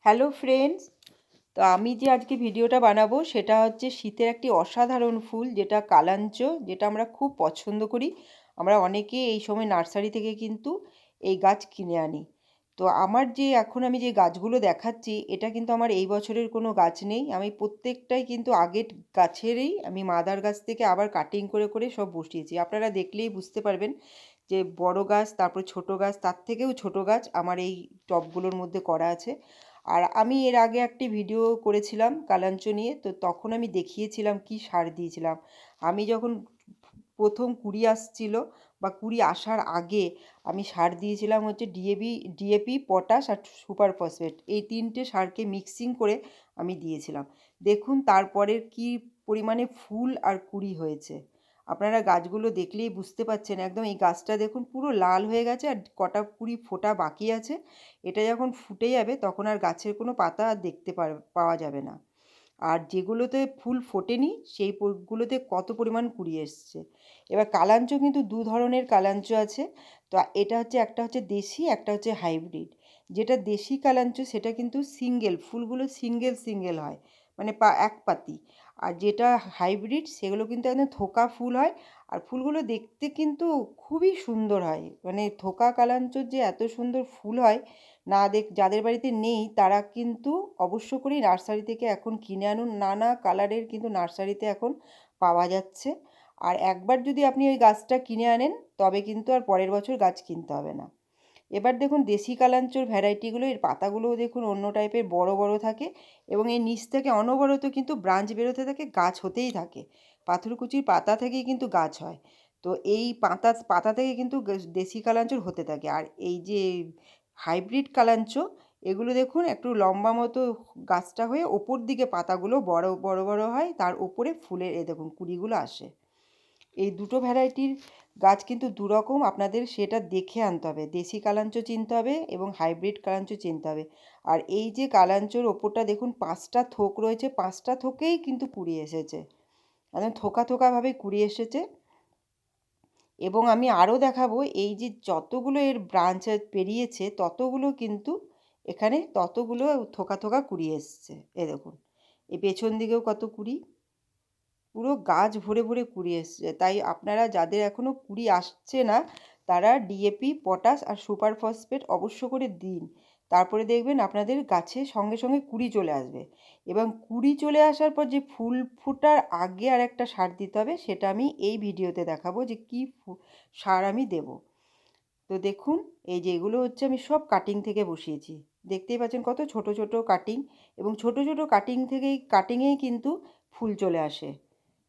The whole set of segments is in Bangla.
হ্যালো ফ্রেন্ডস, তো আমি যে আজকে ভিডিওটা বানাবো সেটা হচ্ছে শীতের একটি অসাধারণ ফুল যেটা কালাঞ্চ, যেটা আমরা খুব পছন্দ করি। আমরা অনেকে এই সময় নার্সারি থেকে কিন্তু এই গাছ কিনে আনি। তো আমার যে এখন আমি যে গাছগুলো দেখাচ্ছি এটা কিন্তু আমার এই বছরের কোনো গাছ নেই। আমি প্রত্যেকটাই কিন্তু আগের গাছেরই আমি মাদার গাছ থেকে আবার কাটিং করে করে সব বসিয়েছি। আপনারা দেখলেই বুঝতে পারবেন যে বড় গাছ, তারপর ছোট গাছ, তার থেকেও ছোট গাছ আমার এই টবগুলোর মধ্যে করা আছে। আর আমি এর আগে একটি ভিডিও করেছিলাম কালাঞ্চ নিয়ে, তো তখন আমি দেখিয়েছিলাম কি সার দিয়েছিলাম। আমি যখন প্রথম কুড়ি আসছিল বা কুড়ি আসার আগে আমি সার দিয়েছিলাম হচ্ছে ডিএপি, পটাশ আর সুপার ফসফেট, এই তিনটে সারকে মিক্সিং করে আমি দিয়েছিলাম। দেখুন তারপরের কি পরিমাণে ফুল আর কুড়ি হয়েছে। আপনারা গাছগুলো দেখলেই বুঝতে পারছেন, একদম এই গাছটা দেখুন পুরো লাল হয়ে গেছে আর কটা কুড়ি ফোটা বাকি আছে। এটা যখন ফুটে যাবে তখন আর গাছের কোনো পাতা আর দেখতে পাওয়া যাবে না। আর যেগুলোতে ফুল ফোটেনি সেই গুলোতে কত পরিমাণ কুড়ি এসছে। এবার কালাঞ্চ কিন্তু দু ধরনের কালাঞ্চ আছে। তো এটা হচ্ছে, একটা হচ্ছে দেশি, একটা হচ্ছে হাইব্রিড। যেটা দেশি কালাঞ্চ সেটা কিন্তু সিঙ্গেল, ফুলগুলো সিঙ্গেল সিঙ্গেল হয়, মানে এক পাতি। আর যেটা হাইব্রিড সেগুলো কিন্তু একদম থোকা ফুল হয়। আর ফুলগুলো দেখতে কিন্তু খুবই সুন্দর হয়, মানে থোকা কালাঞ্চর যে এত সুন্দর ফুল হয়, না যাদের বাড়িতে নেই তারা কিন্তু অবশ্য করেই নার্সারি থেকে এখন কিনে আনুন। নানা কালারের কিন্তু নার্সারিতে এখন পাওয়া যাচ্ছে। আর একবার যদি আপনি ওই গাছটা কিনে আনেন তবে কিন্তু আর পরের বছর গাছ কিনতে হবে না। এবার দেখুন দেশি কালাঞ্চর ভ্যারাইটিগুলো, এর পাতাগুলোও দেখুন অন্য টাইপের বড় বড় থাকে এবং এর নিচ থেকে অনবরত কিন্তু ব্রাঞ্চ বেরোতে থাকে, গাছ হতেই থাকে। পাথরকুচির পাতা থেকেই কিন্তু গাছ হয়। তো এই পাতা পাতা থেকে কিন্তু দেশি কালাঞ্চর হতে থাকে। আর এই যে হাইব্রিড কালাঞ্চ, এগুলো দেখুন একটু লম্বা মতো গাছটা হয়ে ওপর দিকে পাতাগুলো বড় বড় বড় হয়, তার উপরে ফুলের দেখুন কুড়িগুলো আসে। এই দুটো ভ্যারাইটির গাছ কিন্তু দুরকম, আপনাদের সেটা দেখে আনতে হবে। দেশি কালাঞ্চ চিনতে হবে এবং হাইব্রিড কালাঞ্চ চিনতে হবে। আর এই যে কালাঞ্চর ওপরটা দেখুন পাঁচটা থোক রয়েছে, পাঁচটা থোকেই কিন্তু কুড়ি এসেছে, একদম থোকা থোকাভাবে কুড়ি এসেছে। এবং আমি আরও দেখাবো, এই যে যতগুলো এর ব্রাঞ্চ পেরিয়েছে ততগুলো কিন্তু এখানে ততগুলো থোকা থোকা কুড়ি এসছে। এ দেখুন এই পেছন দিকেও কত কুড়ি, পুরো গাছ ভরে ভরে কুড়ি এসছে। তাই আপনারা যাদের এখনও কুড়ি আসছে না তারা ডিএপি, পটাশ আর সুপার ফসফেট অবশ্য করে দিন। তারপরে দেখবেন আপনাদের গাছে সঙ্গে সঙ্গে কুড়ি চলে আসবে। এবং কুড়ি চলে আসার পর যে ফুল ফোটার আগে আর একটা সার দিতে হবে, সেটা আমি এই ভিডিওতে দেখাবো যে কী সার আমি দেব। তো দেখুন এই যে এগুলো হচ্ছে আমি সব কাটিং থেকে বসিয়েছি। দেখতেই পাচ্ছেন কত ছোট ছোট কাটিং, এবং ছোট ছোট কাটিংয়েই কিন্তু ফুল চলে আসে।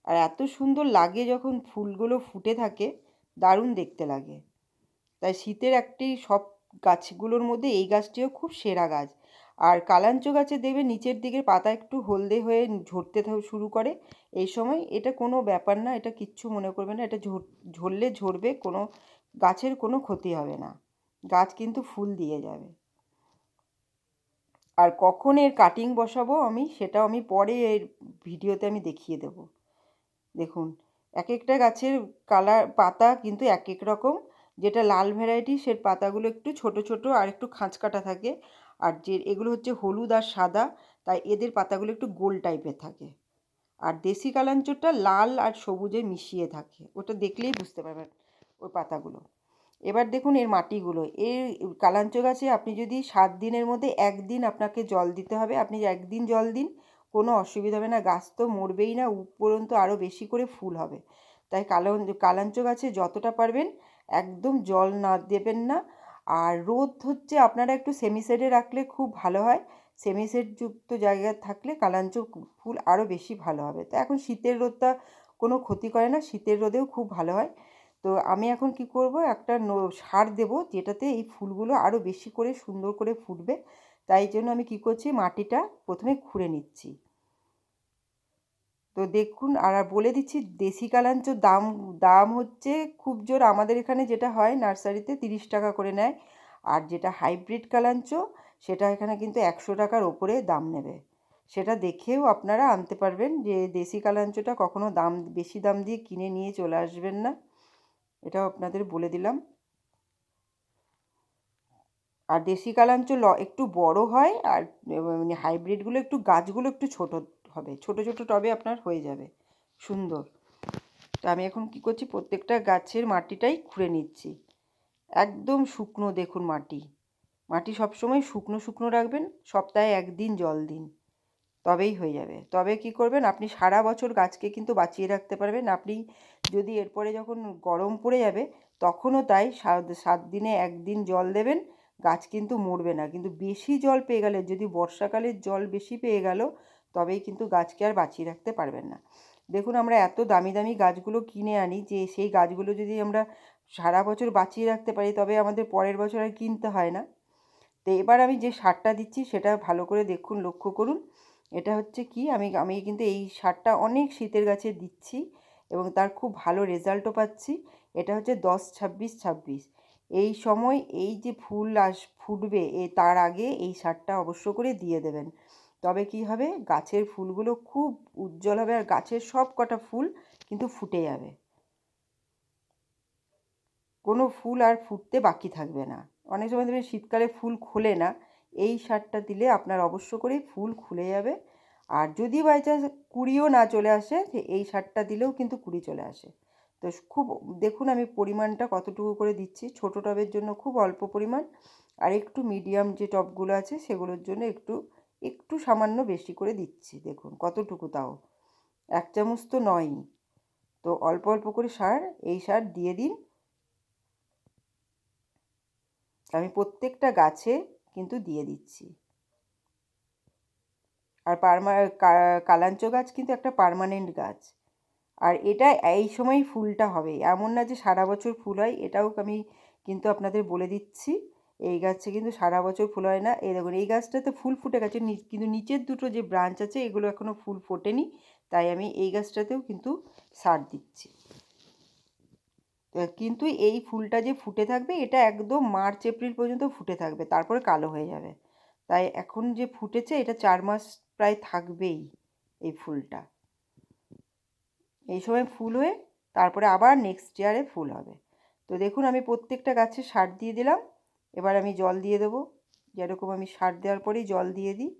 আর এত সুন্দর লাগে যখন ফুলগুলো ফুটে থাকে, দারুণ দেখতে লাগে। তাই শীতের একটি সব গাছগুলোর মধ্যে এই গাছটিও খুব সেরা গাছ। আর কালাঞ্চ গাছে দেখবে নিচের দিকের পাতা একটু হলদে হয়ে ঝরতে শুরু করে। এই সময় এটা কোনো ব্যাপার না, এটা কিচ্ছু মনে করবে না, এটা ঝরলে ঝরবে, কোনো গাছের কোনো ক্ষতি হবে না, গাছ কিন্তু ফুল দিয়ে যাবে। আর কখন এর কাটিং বসাবো আমি সেটাও আমি পরে এর ভিডিওতে আমি দেখিয়ে দেবো। দেখুন এক একটা গাছের কালার পাতা কিন্তু এক এক রকম। যেটা লাল ভ্যারাইটি সে পাতাগুলো একটু ছোট ছোট আর একটু খাঁচকাটা থাকে। আর যে এগুলো হচ্ছে হলুদ আর সাদা, তাই এদের পাতাগুলো একটু গোল টাইপের থাকে। আর দেশি কালাঞ্চরটা লাল আর সবুজে মিশিয়ে থাকে, ওটা দেখলেই বুঝতে পারবেন ওই পাতাগুলো। এবার দেখুন এর মাটিগুলো, এর কালাঞ্চ গাছে আপনি যদি 7 দিনের মধ্যে একদিন আপনাকে জল দিতে হবে, আপনি একদিন জল দিন, কোনো অসুবিধা হবে না, গাছ তো মরবেই না, উপরন্তু আরও বেশি করে ফুল হবে। তাই কালাঞ্চ গাছে যতটা পারবেন একদম জল না দেবেন না। আর রোদ হচ্ছে আপনারা একটু সেমিশেডে রাখলে খুব ভালো হয়। সেমিশেড যুক্ত জায়গা থাকলে কালাঞ্চ ফুল আরও বেশি ভালো হবে। তো এখন শীতের রোদটা কোনো ক্ষতি করে না, শীতের রোদেও খুব ভালো হয়। তো আমি এখন কি করব, একটা সার দেব যেটাতে এই ফুলগুলো আরও বেশি করে সুন্দর করে ফুটবে। তাই জন্য আমি কি করছি, মাটিটা প্রথমে খুঁড়ে নিচ্ছি। তো দেখুন আর বলে দিচ্ছি, দেশি কালাঞ্চর দাম দাম হচ্ছে খুব জোর, আমাদের এখানে যেটা হয় নার্সারিতে 30 টাকা করে নেয়। আর যেটা হাইব্রিড কালাঞ্চ সেটা এখানে কিন্তু 100 টাকার ওপরে দাম নেবে। সেটা দেখেও আপনারা আনতে পারবেন, যে দেশি কালাঞ্চটা কখনো বেশি দাম দিয়ে কিনে নিয়ে চলে আসবেন না, এটাও আপনাদের বলে দিলাম। আর দেশি কালাঞ্চ একটু বড় হয়, আর মানে হাইব্রিডগুলো একটু গাছগুলো একটু ছোট হবে, ছোট ছোট টবে আপনার হয়ে যাবে সুন্দর। তো আমি এখন কি করছি, প্রত্যেকটা গাছের মাটিটাই খুঁড়ে নিচ্ছি। একদম শুকনো দেখুন মাটি, মাটি সবসময় শুকনো শুকনো রাখবেন, সপ্তাহে একদিন জল দিন, তবেই হয়ে যাবে। তবে কি করবেন, আপনি সারা বছর গাছকে কিন্তু বাঁচিয়ে রাখতে পারবেন। আপনি যদি এরপরে যখন গরম পড়ে যাবে তখনও তাই 7 দিনে একদিন জল দেবেন, গাছ কিন্তু মরবে না। কিন্তু বেশি জল পেয়ে গেলে, যদি বর্ষাকালের জল বেশি পেয়ে গেল, তবেই কিন্তু গাছকে আর বাঁচিয়ে রাখতে পারবেন না। দেখুন আমরা এত দামি দামি গাছগুলো কিনে আনি, যে সেই গাছগুলো যদি আমরা সারা বছর বাঁচিয়ে রাখতে পারি তবে আমাদের পরের বছর আর কিনতে হয় না। তো এবার আমি যে সারটা দিচ্ছি সেটা ভালো করে দেখুন, লক্ষ্য করুন। এটা হচ্ছে কি, আমি কিন্তু এই সারটা অনেক শীতের গাছে দিচ্ছি এবং তার খুব ভালো রেজাল্টও পাচ্ছি। এটা হচ্ছে 10-26-26। এই সময় এই যে ফুল ফুটবে তার আগে এই সারটা অবশ্য করে দিয়ে দেবেন। তবে কি হবে, গাছের ফুলগুলো খুব উজ্জ্বল হবে আর গাছের সব কটা ফুল কিন্তু ফুটে যাবে, কোনো ফুল আর ফুটতে বাকি থাকবে না। অনেক সময় দেখবেন শীতকালে ফুল খোলে না, এই সারটা দিলে আপনার অবশ্য করেই ফুল খুলে যাবে। আর যদি বাই চান্স কুঁড়িও না চলে আসে, এই সারটা দিলেও কিন্তু কুঁড়ি চলে আসে। তো খুব দেখুন আমি পরিমাণটা কতটুকু করে দিচ্ছি। ছোটো টবের জন্য খুব অল্প পরিমাণ, আর একটু মিডিয়াম যে টবগুলো আছে সেগুলোর জন্য একটু একটু সামান্য বেশি করে দিচ্ছি। দেখুন কতটুকু, তাও 1 চামচ তো নয়ই। তো অল্প অল্প করে সার, এই সার দিয়ে দিন। আমি প্রত্যেকটা গাছে কিন্তু দিয়ে দিচ্ছি। আর কালাঞ্চ গাছ কিন্তু একটা পার্মানেন্ট গাছ, আর এটা এই সময় ফুলটা হবে, এমন না যে সারা বছর ফুল হয়, এটাও আমি কিন্তু আপনাদের বলে দিচ্ছি। এই গাছে কিন্তু সারা বছর ফুল হয় না। এই দেখুন এই গাছটাতে ফুল ফুটে গেছে, কিন্তু নিচের দুটো যে ব্রাঞ্চ আছে এগুলো এখনও ফুল ফোটেনি, তাই আমি এই গাছটাতেও কিন্তু সার দিচ্ছি। কিন্তু এই ফুলটা যে ফুটে থাকবে এটা একদম মার্চ এপ্রিল পর্যন্ত ফুটে থাকবে, তারপরে কালো হয়ে যাবে। তাই এখন যে ফুটেছে এটা 4 মাস প্রায় থাকবেই এই ফুলটা। এই সময় ফুল হয়ে তারপরে আবার নেক্সট ইয়ারে ফুল হবে। তো দেখুন আমি প্রত্যেকটা গাছে সার দিয়ে দিলাম। এবার আমি জল দিয়ে দেবো, যেরকম আমি সার দেওয়ার পরেই জল দিয়ে দিই।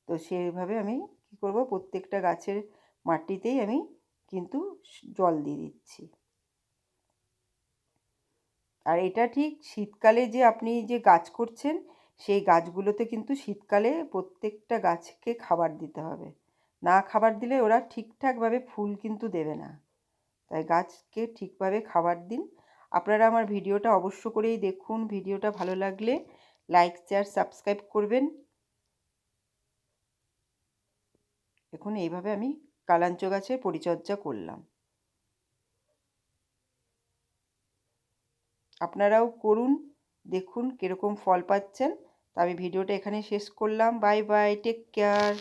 তো সেইভাবে আমি কী করব, প্রত্যেকটা গাছের মাটিতেই আমি কিন্তু জল দিয়ে দিচ্ছি। আর এটা ঠিক শীতকালে যে আপনি যে গাছ করছেন সেই গাছগুলোতে কিন্তু শীতকালে প্রত্যেকটা গাছকে খাবার দিতে হবে, না খাবার দিলে ওরা ঠিকঠাকভাবে ফুল কিন্তু দেবে না। তাই গাছকে ঠিকভাবে খাবার দিন। আপনারা আমার ভিডিওটা অবশ্য করেই দেখুন, ভিডিওটা ভালো লাগলে লাইক শেয়ার সাবস্ক্রাইব করবেন। দেখুন এইভাবে আমি কালাঞ্চ গাছের পরিচর্যা করলাম, আপনারাও করুন, দেখুন কীরকম ফল পাচ্ছেন। তা আমি ভিডিওটা এখানে শেষ করলাম। Bye bye, take care.